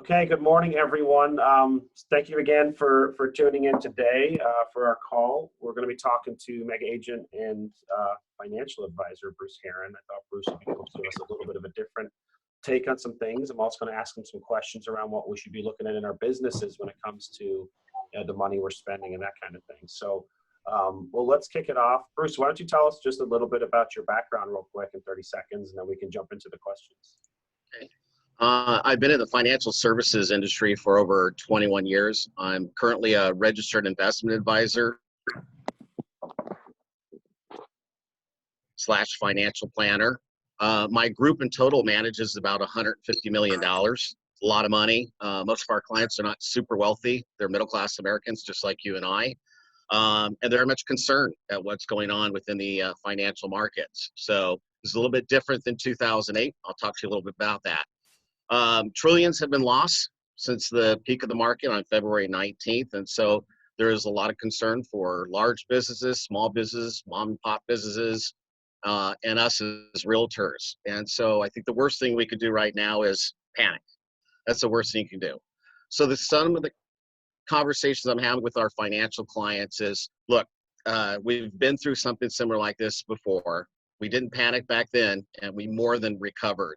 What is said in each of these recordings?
Okay, good morning, everyone. Thank you again for tuning in today for our call. We're going to be talking to mega agent and financial advisor Bruce Heron. I thought Bruce would be able to give us a little bit of a different take on some things. I'm also going to ask him some questions around what we should be looking at in our businesses when it comes to the money we're spending and that kind of thing. So, well, let's kick it off. Bruce, why don't you tell us just a little bit about your background real quick in 30 seconds, and then we can jump into the questions. Okay. I've been in the financial services industry for over 21 years. I'm currently a registered investment advisor / financial planner. My group in total manages about $150 million. It's a lot of money. Most of our clients are not super wealthy. They're middle-class Americans, just like you and I. And they're very much concerned at what's going on within the financial markets. So it's a little bit different than 2008. I'll talk to you a little bit about that. Trillions have been lost since the peak of the market on February 19th. And so there is a lot of concern for large businesses, small businesses, mom and pop businesses, and us as realtors. And so I think the worst thing we could do right now is panic. That's the worst thing you can do. So some of the conversations I'm having with our financial clients is, look, we've been through something similar like this before. We didn't panic back then, and we more than recovered.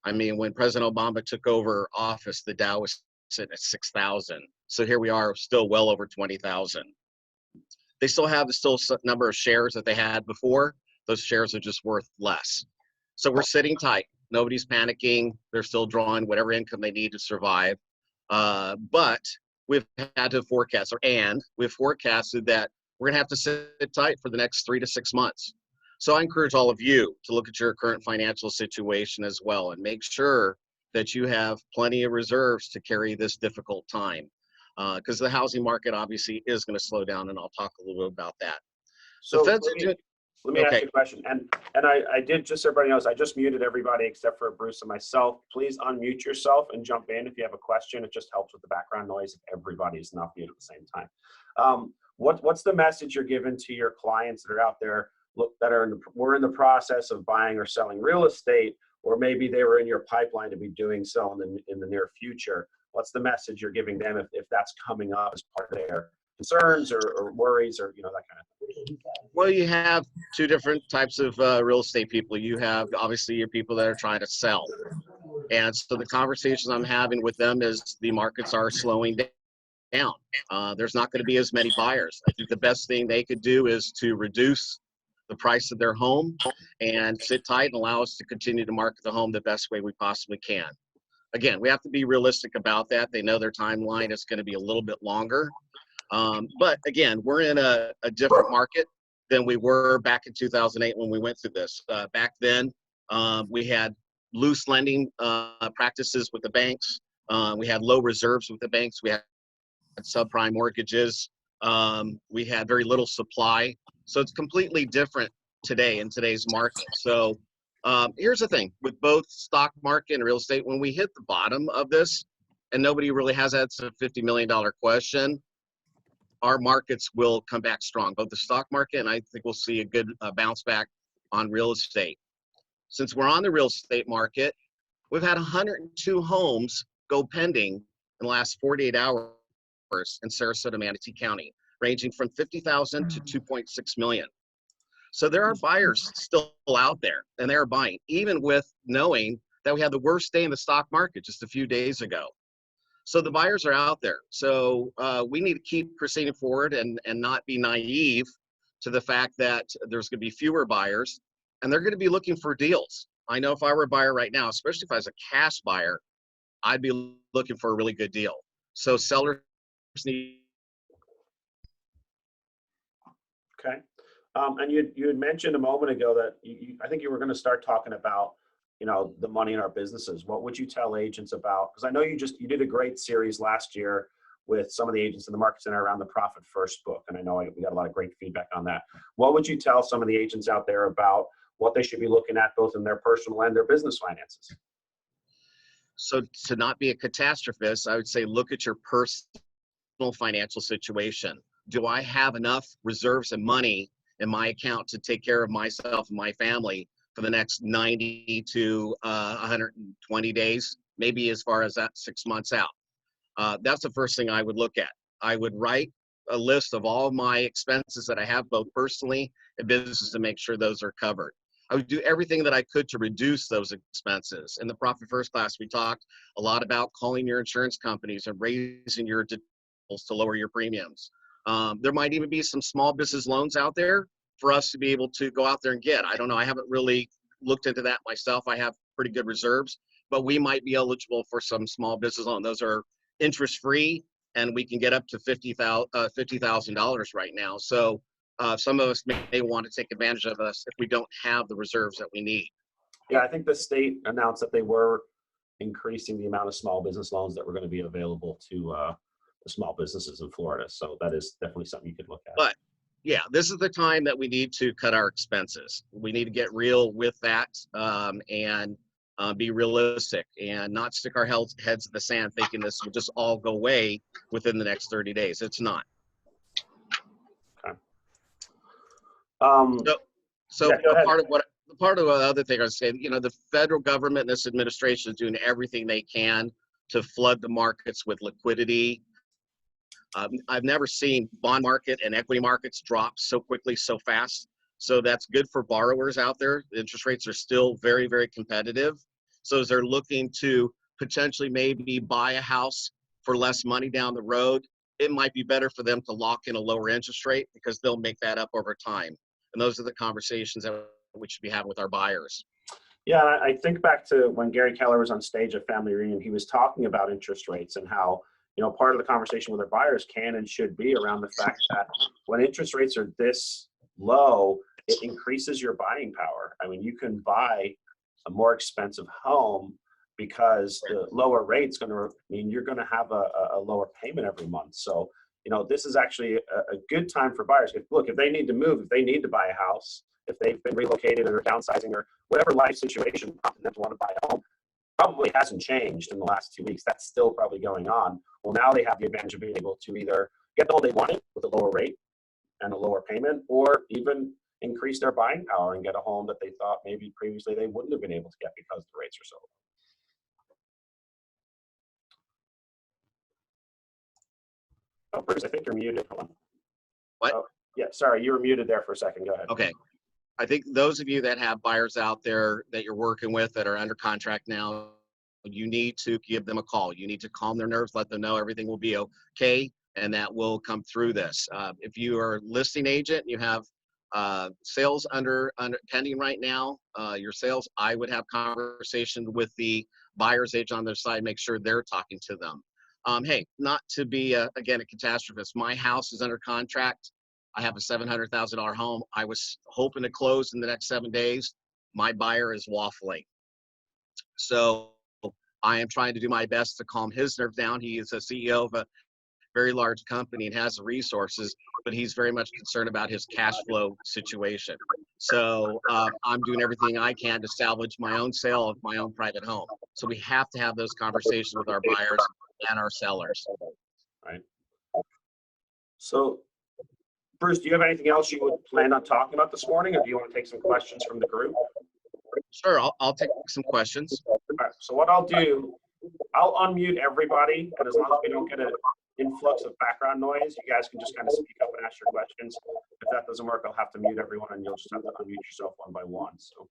I mean, when President Obama took over office, the Dow was sitting at 6,000. So here we are, still well over 20,000. They still have the number of shares that they had before. Those shares are just worth less. So we're sitting tight. Nobody's panicking. They're still drawing whatever income they need to survive. But we've had to forecast, we've forecasted that we're going to have to sit tight for the next 3 to 6 months. So I encourage all of you to look at your current financial situation as well and make sure that you have plenty of reserves to carry this difficult time, because the housing market obviously is going to slow down, and I'll talk a little bit about that. So let me ask you a question. And I did, just so everybody knows, I just muted everybody except for Bruce and myself. Please unmute yourself and jump in if you have a question. It just helps with the background noise if everybody's not muted at the same time. What's the message you're giving to your clients that are out there? Look, we're in the process of buying or selling real estate, or maybe they were in your pipeline to be doing so in the near future. What's the message you're giving them if that's coming up as part of their concerns or worries or that kind of thing? Well, you have two different types of real estate people. You have obviously your people that are trying to sell, and so the conversations I'm having with them is the markets are slowing down. There's not going to be as many buyers. I think the best thing they could do is to reduce the price of their home and sit tight and allow us to continue to market the home the best way we possibly can. Again, we have to be realistic about that. They know their timeline is going to be a little bit longer. But again, we're in a different market than we were back in 2008 when we went through this. Back then, we had loose lending practices with the banks. We had low reserves with the banks. We had subprime mortgages. We had very little supply. So it's completely different today in today's market. So here's the thing with both stock market and real estate, when we hit the bottom of this, and nobody really has that, it's a $50 million question, our markets will come back strong, both the stock market, and I think we'll see a good bounce back on real estate. Since we're on the real estate market, we've had 102 homes go pending in the last 48 hours in Sarasota, Manatee County, ranging from 50,000 to 2.6 million. So there are buyers still out there, and they're buying, even with knowing that we had the worst day in the stock market just a few days ago. So the buyers are out there. So we need to keep proceeding forward and not be naive to the fact that there's going to be fewer buyers, and they're going to be looking for deals. I know if I were a buyer right now, especially if I was a cash buyer, I'd be looking for a really good deal. So sellers need. Okay. And you had mentioned a moment ago that I think you were going to start talking about, the money in our businesses. What would you tell agents about? Because I know you did a great series last year with some of the agents in the market center around the Profit First book. And I know we got a lot of great feedback on that. What would you tell some of the agents out there about what they should be looking at both in their personal and their business finances? So to not be a catastrophist, I would say look at your personal financial situation. Do I have enough reserves and money in my account to take care of myself and my family for the next 90 to 120 days, maybe as far as that 6 months out. That's the first thing I would look at. I would write a list of all my expenses that I have, both personally and business, to make sure those are covered. I would do everything that I could to reduce those expenses. In the Profit First class, we talked a lot about calling your insurance companies and raising your deductibles to lower your premiums. There might even be some small business loans out there for us to be able to go out there and get. I don't know. I haven't really looked into that myself. I have pretty good reserves, but we might be eligible for some small business loan. Those are interest-free, and we can get up to $50,000 right now. So some of us may want to take advantage of us if we don't have the reserves that we need. Yeah, I think the state announced that they were increasing the amount of small business loans that were going to be available to the small businesses in Florida. So that is definitely something you could look at. But yeah, this is the time that we need to cut our expenses. We need to get real with that and be realistic and not stick our heads in the sand thinking this will just all go away within the next 30 days. It's not. Okay. So yeah, part of the other thing I was saying, the federal government and this administration is doing everything they can to flood the markets with liquidity. I've never seen bond market and equity markets drop so quickly, so fast. So that's good for borrowers out there. The interest rates are still very, very competitive. So as they're looking to potentially maybe buy a house for less money down the road, it might be better for them to lock in a lower interest rate because they'll make that up over time. And those are the conversations that we should be having with our buyers. Yeah, I think back to when Gary Keller was on stage at Family Reunion, he was talking about interest rates and how, part of the conversation with our buyers can and should be around the fact that when interest rates are this low, it increases your buying power. I mean, you can buy a more expensive home because the lower rate's going to mean you're going to have a lower payment every month. So, this is actually a good time for buyers. If they need to move, if they need to buy a house, if they've been relocated or downsizing or whatever life situation prompting them to want to buy a home, probably hasn't changed in the last 2 weeks. That's still probably going on. Well, now they have the advantage of being able to either get the home they wanted with a lower rate and a lower payment, or even increase their buying power and get a home that they thought maybe previously they wouldn't have been able to get because the rates are so low. Oh, Bruce, I think you're muted. Hold on. What? Oh, yeah, sorry, you were muted there for a second. Go ahead. Okay. I think those of you that have buyers out there that you're working with that are under contract now, you need to give them a call. You need to calm their nerves, let them know everything will be okay, and that will come through this. If you are a listing agent, you have sales under pending right now, your sales, I would have conversation with the buyer's agent on their side, make sure they're talking to them. Hey, not to be, again, a catastrophist. My house is under contract. I have a $700,000 home. I was hoping to close in the next 7 days. My buyer is waffling. So I am trying to do my best to calm his nerves down. He is a CEO of a very large company and has the resources, but he's very much concerned about his cash flow situation. So I'm doing everything I can to salvage my own sale of my own private home. So we have to have those conversations with our buyers and our sellers. Right. So, Bruce, do you have anything else you would plan on talking about this morning, or do you want to take some questions from the group? Sure, I'll take some questions. All right, so what I'll do, I'll unmute everybody, but as long as we don't get an influx of background noise, you guys can just kind of speak up and ask your questions. If that doesn't work, I'll have to mute everyone, and you'll just have to unmute yourself one by one. So,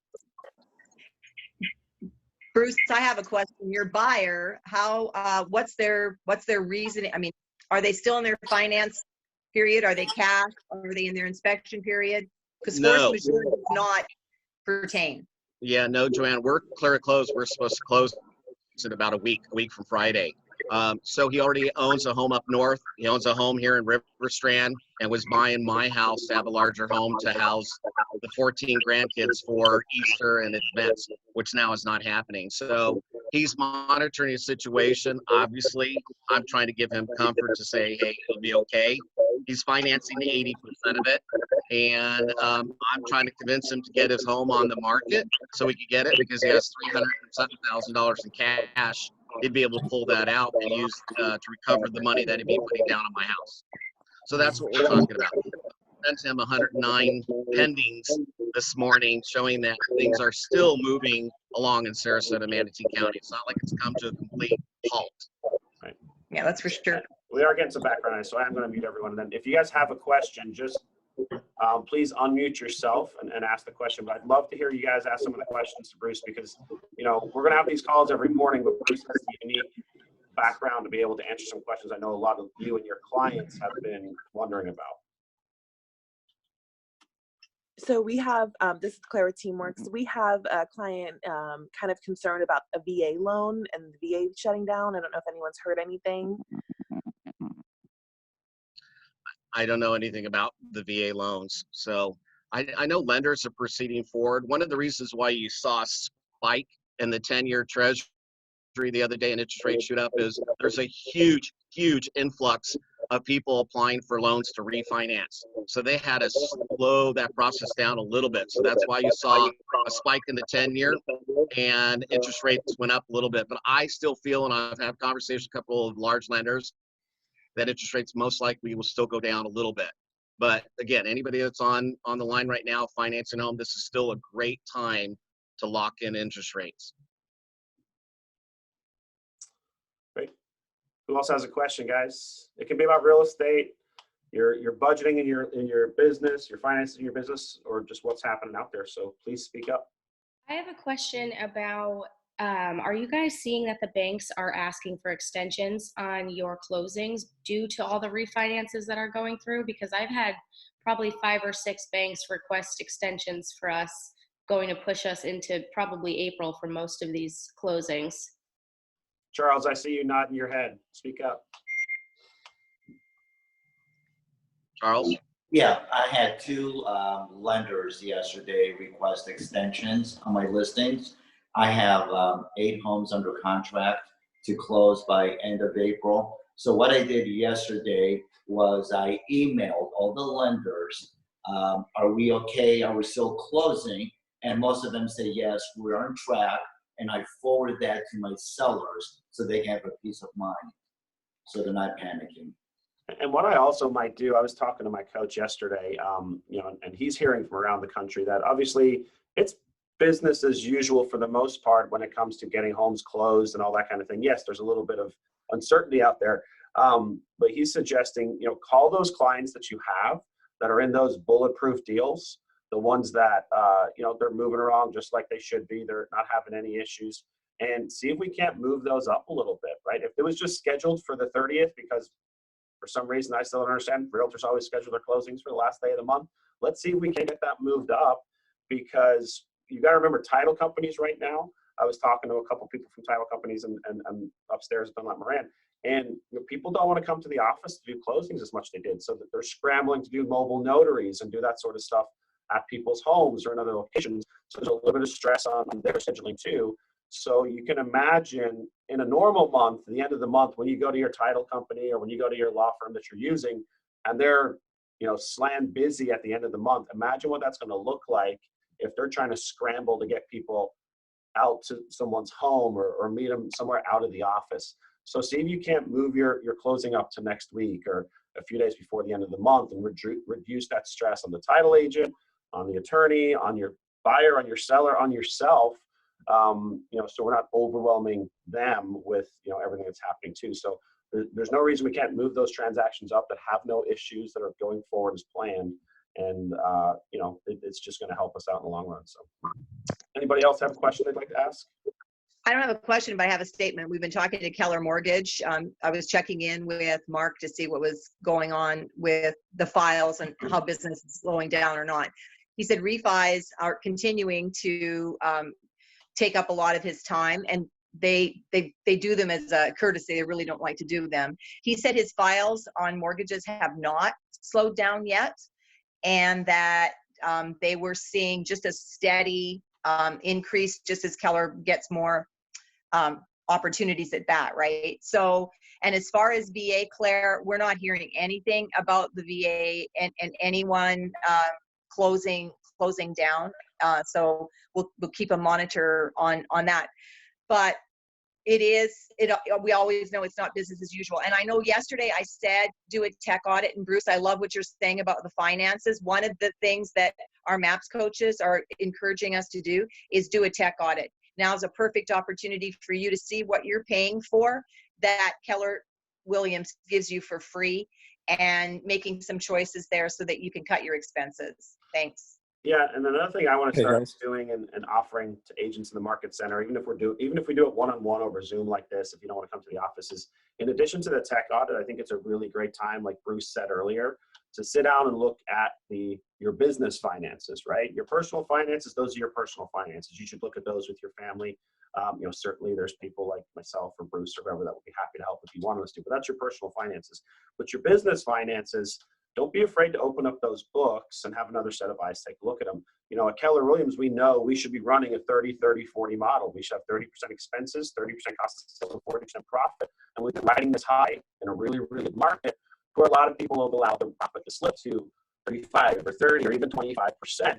Bruce, I have a question. Your buyer, what's their reasoning? I mean, are they still in their finance period? Are they cash? Are they in their inspection period? Because force majeure does not pertain. Yeah, no, Joanne, we're clear to close. We're supposed to close in about a week from Friday. So he already owns a home up north. He owns a home here in River Strand and was buying my house to have a larger home to house the 14 grandkids for Easter and events, which now is not happening. So he's monitoring his situation. Obviously, I'm trying to give him comfort to say, hey, it'll be okay. He's financing 80% of it. And I'm trying to convince him to get his home on the market so he could get it because he has $307,000 in cash. He'd be able to pull that out and use to recover the money that he'd be putting down on my house. So that's what we're talking about. sent him 109 pendings this morning, showing that things are still moving along in Sarasota, Manatee County. It's not like it's come to a complete halt. Right. Yeah, that's for sure. We are getting some background noise, so I'm going to mute everyone. And then if you guys have a question, just please unmute yourself and ask the question. But I'd love to hear you guys ask some of the questions to Bruce, because, you know, we're going to have these calls every morning, but Bruce has a unique background to be able to answer some questions I know a lot of you and your clients have been wondering about. So we have, this is Clara Teamworks. We have a client kind of concerned about a VA loan and the VA shutting down. I don't know if anyone's heard anything. I don't know anything about the VA loans. So I know lenders are proceeding forward. One of the reasons why you saw a spike in the 10-year treasury the other day and interest rates shoot up is there's a huge influx of people applying for loans to refinance. So they had to slow that process down a little bit. So that's why you saw a spike in the 10-year and interest rates went up a little bit. But I still feel, and I've had conversations with a couple of large lenders, that interest rates most likely will still go down a little bit. But again, anybody that's on the line right now financing a home, this is still a great time to lock in interest rates. Great. Who else has a question, guys? It can be about real estate, your budgeting in your business, your finances in your business, or just what's happening out there. So please speak up. I have a question about, are you guys seeing that the banks are asking for extensions on your closings due to all the refinances that are going through? Because I've had probably 5 or 6 banks request extensions for us, going to push us into probably April for most of these closings. Charles, I see you nodding your head. Speak up. Charles? Yeah, I had 2 lenders yesterday request extensions on my listings. I have 8 homes under contract to close by end of April. So what I did yesterday was I emailed all the lenders, are we okay? Are we still closing? And most of them say, yes, we're on track. And I forward that to my sellers so they can have a peace of mind, so they're not panicking. And what I also might do, I was talking to my coach yesterday, you know, and he's hearing from around the country that obviously it's business as usual for the most part when it comes to getting homes closed and all that kind of thing. Yes, there's a little bit of uncertainty out there, but he's suggesting, you know, call those clients that you have that are in those bulletproof deals, the ones that, you know, they're moving around just like they should be. They're not having any issues, and see if we can't move those up a little bit, right? If it was just scheduled for the 30th, because for some reason I still don't understand, realtors always schedule their closings for the last day of the month. Let's see if we can get that moved up, because you got to remember title companies right now. I was talking to a couple people from title companies and upstairs at Dunlap Moran, and you know, people don't want to come to the office to do closings as much as they did, so that they're scrambling to do mobile notaries and do that sort of stuff at people's homes or in other locations. So there's a little bit of stress on their scheduling too. So you can imagine in a normal month, the end of the month, when you go to your title company or when you go to your law firm that you're using, and they're, you know, slammed busy at the end of the month, imagine what that's going to look like if they're trying to scramble to get people out to someone's home or meet them somewhere out of the office. So see if you can't move your closing up to next week or a few days before the end of the month, and reduce that stress on the title agent, on the attorney, on your buyer, on your seller, on yourself. You know, so we're not overwhelming them with, you know, everything that's happening too. So there's no reason we can't move those transactions up that have no issues, that are going forward as planned. And, you know, it's just going to help us out in the long run. So anybody else have a question they'd like to ask? I don't have a question, but I have a statement. We've been talking to Keller Mortgage. I was checking in with Mark to see what was going on with the files and how business is slowing down or not. He said refis are continuing to take up a lot of his time, and they do them as a courtesy. They really don't like to do them. He said his files on mortgages have not slowed down yet, and that they were seeing just a steady increase just as Keller gets more opportunities at bat, right? So, and as far as VA, Claire, we're not hearing anything about the VA and anyone closing down. So we'll keep a monitor on that. But it is, we always know it's not business as usual. And I know yesterday I said, do a tech audit. And Bruce, I love what you're saying about the finances. One of the things that our MAPS coaches are encouraging us to do is do a tech audit. Now is a perfect opportunity for you to see what you're paying for that Keller Williams gives you for free, and making some choices there so that you can cut your expenses. Thanks. Yeah, and another thing I want to Hey, start guys. doing and offering to agents in the market center, even if we do it one-on-one over Zoom like this, if you don't want to come to the office, is in addition to the tech audit, I think it's a really great time, like Bruce said earlier, to sit down and look at your business finances, right? Your personal finances, those are your personal finances. You should look at those with your family. Certainly there's people like myself or Bruce or whoever that would be happy to help if you want us to, but that's your personal finances. But your business finances, don't be afraid to open up those books and have another set of eyes take a look at them. At Keller Williams, we know we should be running a 30-30-40 model. We should have 30% expenses, 30% cost of sales, and 40% profit. And we've been riding this high in a really, really good market where a lot of people will allow the profit to slip to 35 or 30 or even 25%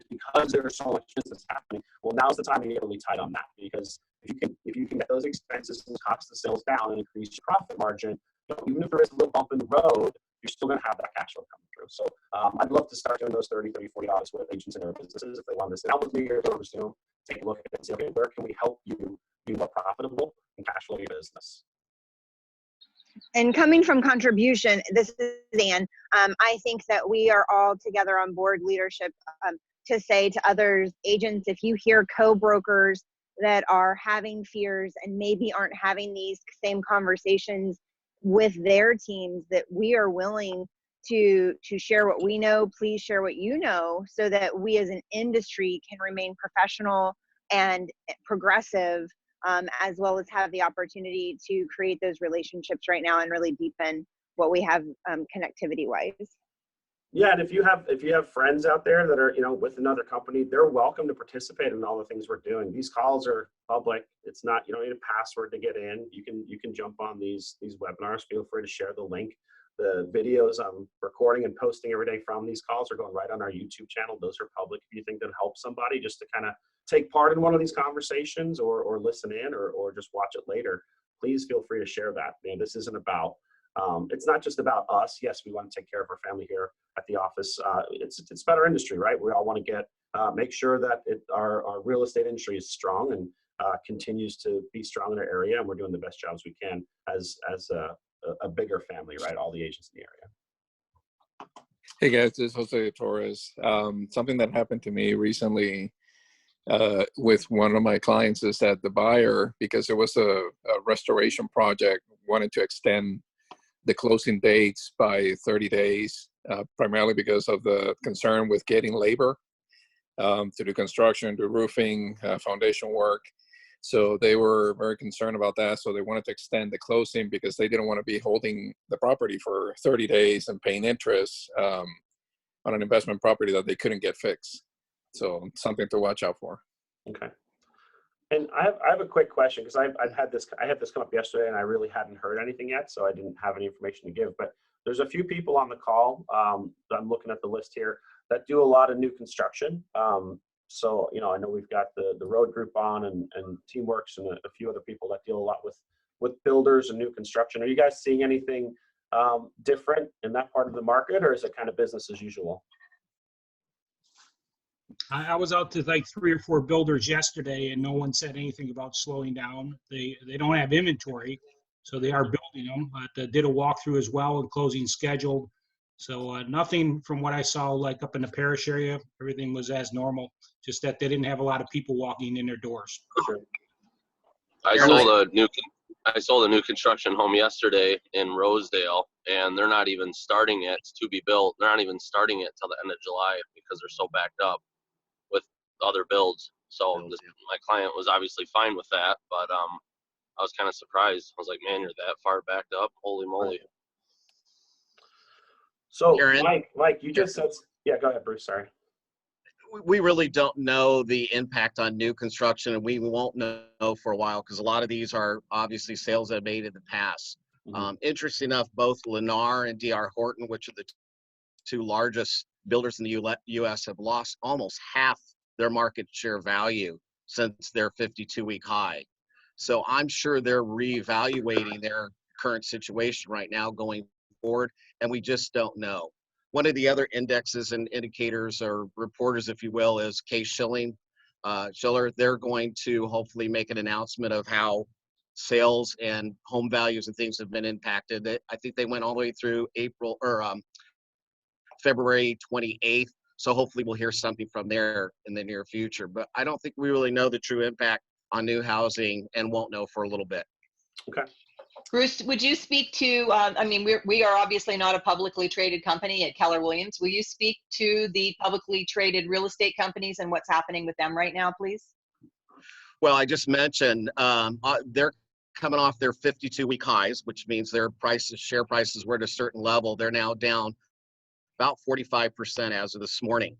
because there's so much business happening. Well, now's the time to get really tight on that, because if you can get those expenses and cost of sales down and increase your profit margin, even if there is a little bump in the road, you're still going to have that cash flow coming through. So I'd love to start doing those 30, 40 audits with agents in their businesses if they want to sit down with me or over Zoom, take a look at it and say, okay, where can we help you be more profitable and cash flow your business? And coming from contribution, this is Ann. I think that we are all together on board leadership to say to others, agents, if you hear co-brokers that are having fears and maybe aren't having these same conversations with their teams, that we are willing to share what we know. Please share what you know, so that we as an industry can remain professional and progressive, as well as have the opportunity to create those relationships right now and really deepen what we have connectivity wise. Yeah, and if you have friends out there that are with another company, they're welcome to participate in all the things we're doing. These calls are public. It's not, you don't need a password to get in. You can jump on these webinars. Feel free to share the link. The videos I'm recording and posting every day from these calls are going right on our YouTube channel. Those are public. If you think that helps somebody just to kind of take part in one of these conversations or listen in or just watch it later, please feel free to share that. This isn't about it's not just about us. Yes, we want to take care of our family here at the office. It's about our industry, right? We all want to make sure that our real estate industry is strong and continues to be strong in our area, and we're doing the best jobs we can as a bigger family, right? All the agents in the area. Hey guys, this is Jose Torres. Something that happened to me recently with one of my clients is that the buyer, because it was a restoration project, wanted to extend the closing dates by 30 days, primarily because of the concern with getting labor to do construction, do roofing, foundation work. So they were very concerned about that. So they wanted to extend the closing because they didn't want to be holding the property for 30 days and paying interest on an investment property that they couldn't get fixed. So something to watch out for. Okay. And I have a quick question, because I had this come up yesterday and I really hadn't heard anything yet, so I didn't have any information to give. But there's a few people on the call, I'm looking at the list here, that do a lot of new construction. So, I know we've got the road group on and Teamworks and a few other people that deal a lot with builders and new construction. Are you guys seeing anything different in that part of the market, or is it kind of business as usual? I was out to like 3 or 4 builders yesterday, and no one said anything about slowing down. They don't have inventory, so they are building them. But did a walkthrough as well and closing scheduled. So nothing from what I saw, like up in the Parish area, everything was as normal. Just that they didn't have a lot of people walking in their doors. Sure. I sold a new construction home yesterday in Rosedale, and they're not even starting it to be built. They're not even starting it till the end of July because they're so backed up with other builds. So my client was obviously fine with that, but I was kind of surprised. I was like, man, you're that far backed up? Holy moly. So Aaron? Mike, you just said, yeah, go ahead, Bruce, sorry. We really don't know the impact on new construction, and we won't know for a while because a lot of these are obviously sales that made in the past. Mm-hmm. Interesting enough, both Lennar and D.R. Horton, which are the two largest builders in the U.S., have lost almost half their market share value since their 52-week high. So I'm sure they're reevaluating their current situation right now going forward, and we just don't know. One of the other indexes and indicators or reporters, if you will, is Schiller. They're going to hopefully make an announcement of how sales and home values and things have been impacted. I think they went all the way through April or February 28th. So hopefully we'll hear something from there in the near future. But I don't think we really know the true impact on new housing and won't know for a little bit. Okay. Bruce, would you speak to, I mean, we are obviously not a publicly traded company at Keller Williams. Will you speak to the publicly traded real estate companies and what's happening with them right now, please? Well, I just mentioned they're coming off their 52-week highs, which means their prices, share prices were at a certain level. They're now down about 45% as of this morning.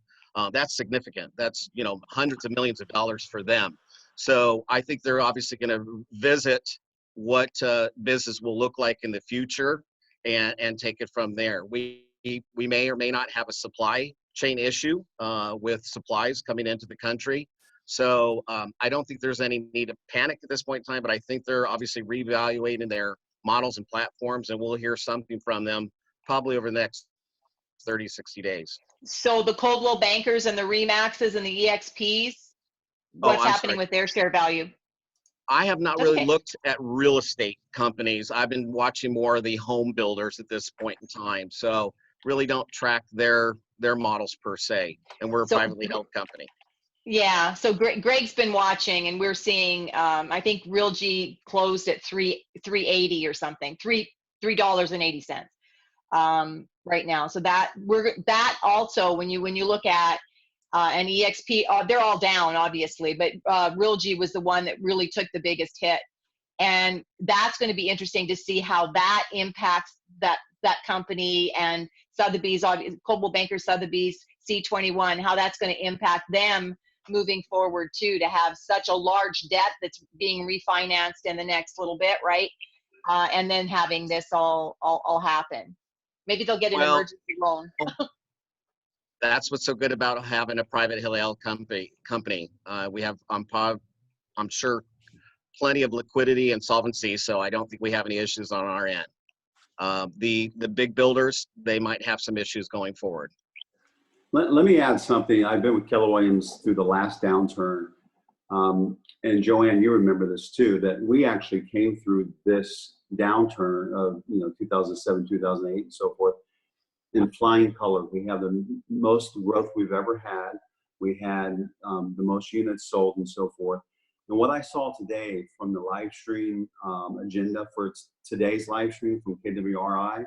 That's significant. That's, you know, hundreds of millions of dollars for them. So I think they're obviously going to visit what business will look like in the future and take it from there. We may or may not have a supply chain issue with supplies coming into the country. So I don't think there's any need to panic at this point in time, but I think they're obviously reevaluating their models and platforms, and we'll hear something from them probably over the next 30, 60 days. So the Coldwell Bankers and the Remaxes and the EXPs, what's happening with their share value? I have not really looked at real estate companies. I've been watching more of the home builders at this point in time. So really don't track their models per se. And we're a privately held company. Yeah. So Greg's been watching, and we're seeing, I think Realgy closed at $3.80 or something, $3.80 right now. So that also, when you look at and EXP, they're all down, obviously, but Realgy was the one that really took the biggest hit. And that's going to be interesting to see how that impacts that company and Sotheby's, Coldwell Banker, Sotheby's, C21, how that's going to impact them moving forward too, to have such a large debt that's being refinanced in the next little bit, right? And then having this all happen. Maybe they'll get an emergency loan. That's what's so good about having a private held company. We have, I'm sure, plenty of liquidity and solvency, so I don't think we have any issues on our end. The big builders, they might have some issues going forward. Let me add something. I've been with Keller Williams through the last downturn. And Joanne, you remember this too, that we actually came through this downturn of 2007, 2008, and so forth in flying colors. We have the most growth we've ever had. We had the most units sold and so forth. And what I saw today from the live stream agenda for today's live stream from KWRI,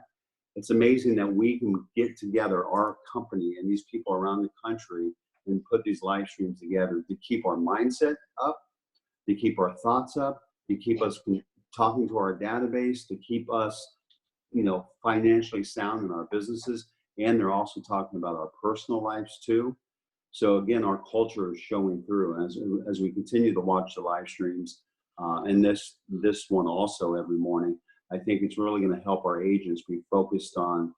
it's amazing that we can get together, our company and these people around the country, and put these live streams together to keep our mindset up, to keep our thoughts up, to keep us talking to our database, to keep us financially sound in our businesses. And they're also talking about our personal lives too. So again, our culture is showing through as we continue to watch the live streams and this one also every morning. I think it's really going to help our agents be focused on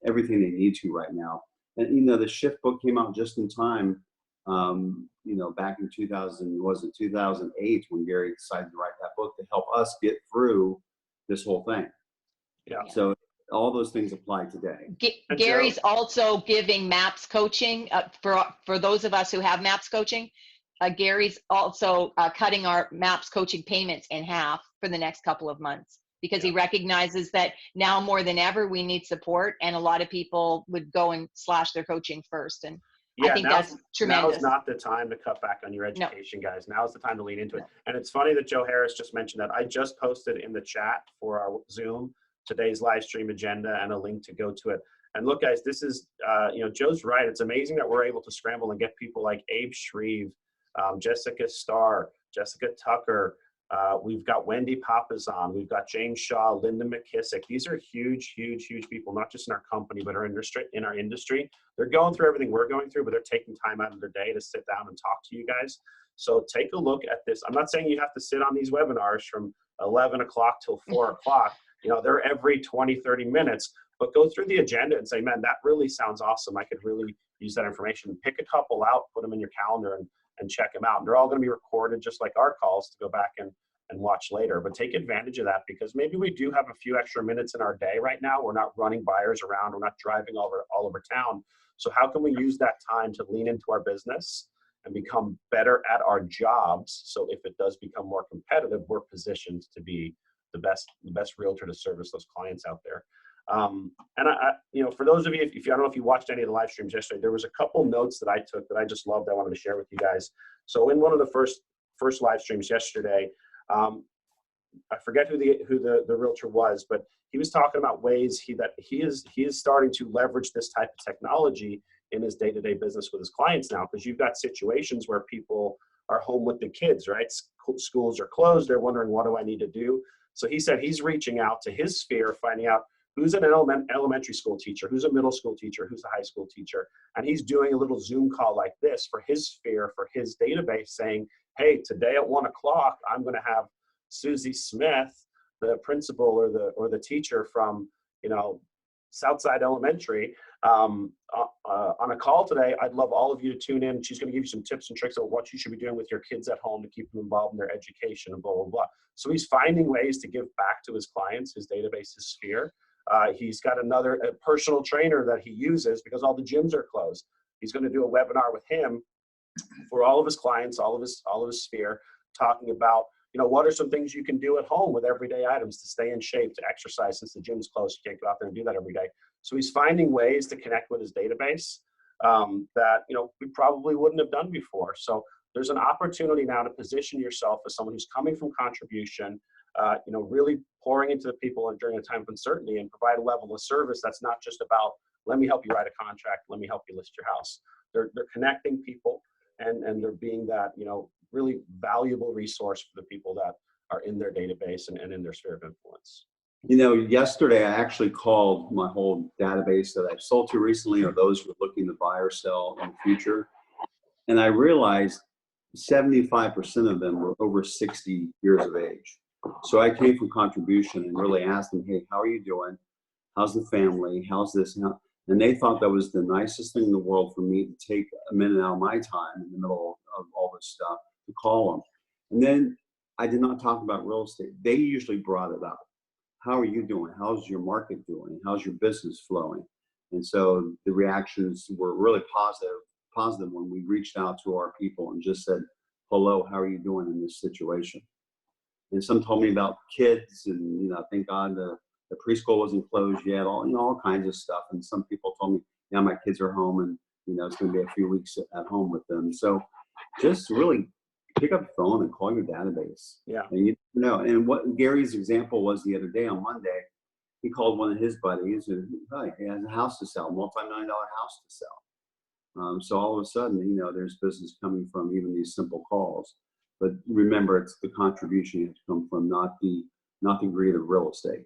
everything they need to right now. And the Shift book came out just in time. Back in 2008 when Gary decided to write that book to help us get through this whole thing. Yeah. So all those things apply today. Gary's also giving MAPS coaching for those of us who have MAPS coaching. Gary's also cutting our MAPS coaching payments in half for the next couple of months because he recognizes that now more than ever we need support, and a lot of people would go and slash their coaching first. And I think that's tremendous. Now is not the time to cut back on your education, guys. Now is the time to lean into it. And it's funny that Joe Harris just mentioned that. I just posted in the chat for our Zoom today's live stream agenda and a link to go to it. And look, guys, this is, Joe's right. It's amazing that we're able to scramble and get people like Abe Shreve, Jessica Starr, Jessica Tucker. We've got Wendy Papazan. We've got James Shaw, Linda McKissick. These are huge, huge, huge people, not just in our company, but in our industry. They're going through everything we're going through, but they're taking time out of their day to sit down and talk to you guys. So take a look at this. I'm not saying you have to sit on these webinars from 11 o'clock till 4 o'clock. They're every 20, 30 minutes, but go through the agenda and say, man, that really sounds awesome. I could really use that information. Pick a couple out, put them in your calendar and check them out. And they're all going to be recorded just like our calls to go back and and watch later. But take advantage of that, because maybe we do have a few extra minutes in our day right now. We're not running buyers around. We're not driving all over town. So how can we use that time to lean into our business and become better at our jobs? So if it does become more competitive, we're positioned to be the best realtor to service those clients out there. And you know, for those of you, if you, I don't know if you watched any of the live streams yesterday, there was a couple notes that I took that I just loved. I wanted to share with you guys. So in one of the first live streams yesterday, I forget who the realtor was, but he was talking about ways he is starting to leverage this type of technology in his day-to-day business with his clients now, because you've got situations where people are home with the kids, right? Schools are closed. They're wondering, what do I need to do? So he said he's reaching out to his sphere, finding out who's an elementary school teacher, who's a middle school teacher, who's a high school teacher. And he's doing a little Zoom call like this for his sphere, for his database, saying, hey, today at 1 o'clock, I'm going to have Susie Smith, the principal or the teacher from, you know, Southside Elementary, on a call today. I'd love all of you to tune in. She's going to give you some tips and tricks on what you should be doing with your kids at home to keep them involved in their education and blah, blah, blah. So he's finding ways to give back to his clients, his database, his sphere. He's got a personal trainer that he uses because all the gyms are closed. He's going to do a webinar with him for all of his clients, all of his sphere, talking about, you know, what are some things you can do at home with everyday items to stay in shape, to exercise, since the gym's closed. You can't go out there and do that every day. So he's finding ways to connect with his database that, you know, we probably wouldn't have done before. So there's an opportunity now to position yourself as someone who's coming from contribution, you know, really pouring into the people during a time of uncertainty, and provide a level of service that's not just about, let me help you write a contract, let me help you list your house. They're connecting people, and they're being that, you know, really valuable resource for the people that are in their database and in their sphere of influence. You know, yesterday I actually called my whole database that I've sold to recently, or those who are looking to buy or sell in the future. And I realized 75% of them were over 60 years of age. So I came from contribution and really asked them, hey, how are you doing? How's the family? How's this? And they thought that was the nicest thing in the world for me to take a minute out of my time in the middle of all this stuff to call them. And then I did not talk about real estate. They usually brought it up. How are you doing? How's your market doing? How's your business flowing? And so the reactions were really positive when we reached out to our people and just said, hello, how are you doing in this situation? And some told me about kids, and, you know, thank God the preschool wasn't closed yet, all kinds of stuff. And some people told me, yeah, my kids are home, and, you know, it's going to be a few weeks at home with them. So just really pick up the phone and call your database. Yeah. And you know, and what Gary's example was the other day on Monday, he called one of his buddies, and he has a house to sell, multi-million-dollar house to sell. So all of a sudden, you know, there's business coming from even these simple calls. But remember, it's the contribution you have to come from, not the greed of real estate.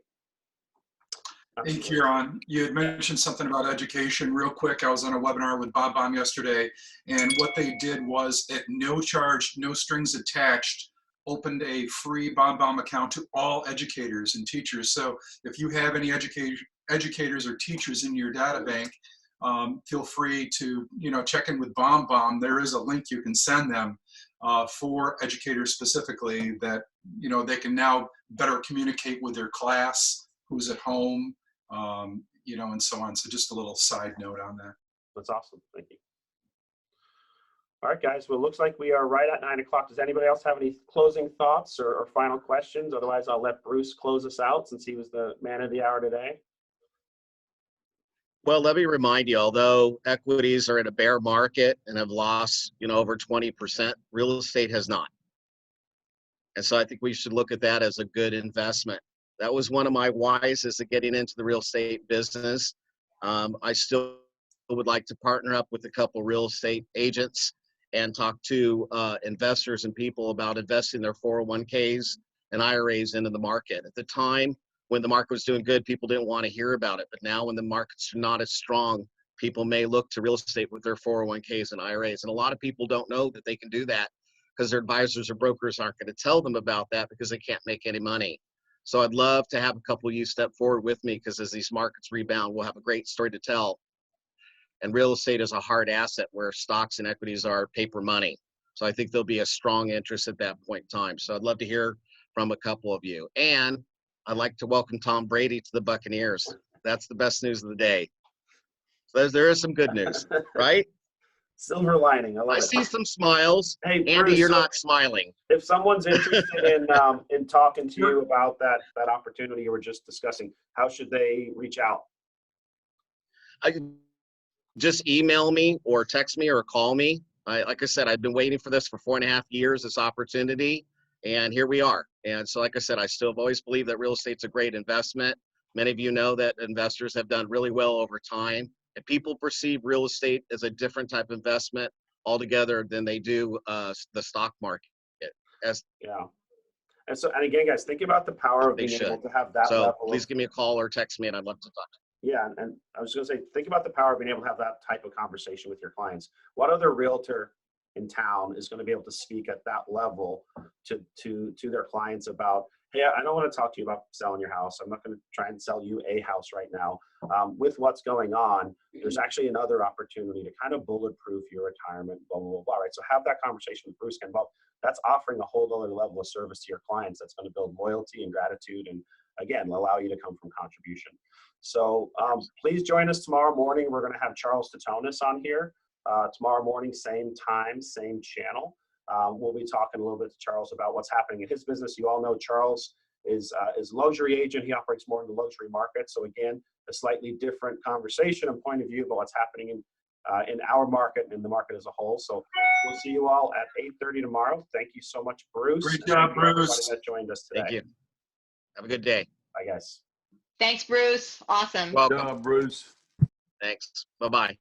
Hey, Kieran, you had mentioned something about education. Real quick, I was on a webinar with Bob Baum yesterday, and what they did was, at no charge, no strings attached, opened a free Bob Baum account to all educators and teachers. So if you have any educators or teachers in your data bank, feel free to, you know, check in with Baum Baum. There is a link you can send them for educators specifically, that, you know, they can now better communicate with their class, who's at home, you know, and so on. So just a little side note on that. That's awesome. Thank you. All right, guys. Well, it looks like we are right at 9 o'clock. Does anybody else have any closing thoughts or final questions? Otherwise, I'll let Bruce close us out, since he was the man of the hour today. Well, let me remind you, although equities are in a bear market and have lost, you know, over 20%, real estate has not. And so I think we should look at that as a good investment. That was one of my whys as to getting into the real estate business. I still would like to partner up with a couple real estate agents and talk to investors and people about investing their 401ks and IRAs into the market. At the time when the market was doing good, people didn't want to hear about it. But now when the markets are not as strong, people may look to real estate with their 401ks and IRAs. And a lot of people don't know that they can do that because their advisors or brokers aren't going to tell them about that because they can't make any money. So I'd love to have a couple of you step forward with me, because as these markets rebound, we'll have a great story to tell. And real estate is a hard asset, where stocks and equities are paper money. So I think there'll be a strong interest at that point in time. So I'd love to hear from a couple of you. And I'd like to welcome Tom Brady to the Buccaneers. That's the best news of the day. So there is some good news, right? Silver lining. I love I it. see some smiles. Hey, Andy, Bruce, you're so not smiling. if someone's interested in talking to you about that opportunity you were just discussing, how should they reach out? Just email me or text me or call me. Like I said, I've been waiting for this for 4.5 years, this opportunity, and here we are. And so, like I said, I still have always believed that real estate's a great investment. Many of you know that investors have done really well over time, and people perceive real estate as a different type of investment altogether than they do the stock market. Yeah. And again, guys, think about the power of being able to have that level. So please give me a call or text me, and I'd love to talk. Yeah, and I was going to say, think about the power of being able to have that type of conversation with your clients. What other realtor in town is going to be able to speak at that level to their clients about, hey, I don't want to talk to you about selling your house. I'm not going to try and sell you a house right now. With what's going on, there's actually another opportunity to kind of bulletproof your retirement, blah, blah, blah, blah, right? So have that conversation with Bruce. And well, that's offering a whole other level of service to your clients that's going to build loyalty and gratitude and, again, allow you to come from contribution. So please join us tomorrow morning. We're going to have Charles Tatonis on here tomorrow morning, same time, same channel. We'll be talking a little bit to Charles about what's happening in his business. You all know Charles is a luxury agent. He operates more in the luxury market. So again, a slightly different conversation and point of view about what's happening in our market and the market as a whole. So we'll see you all at 8:30 tomorrow. Thank you so much, Bruce. Great job, Bruce. Everybody that joined us today. Thank you. Have a good day. Bye, guys. Thanks, Bruce. Awesome. Welcome. Good job, Bruce. Thanks. Bye-bye.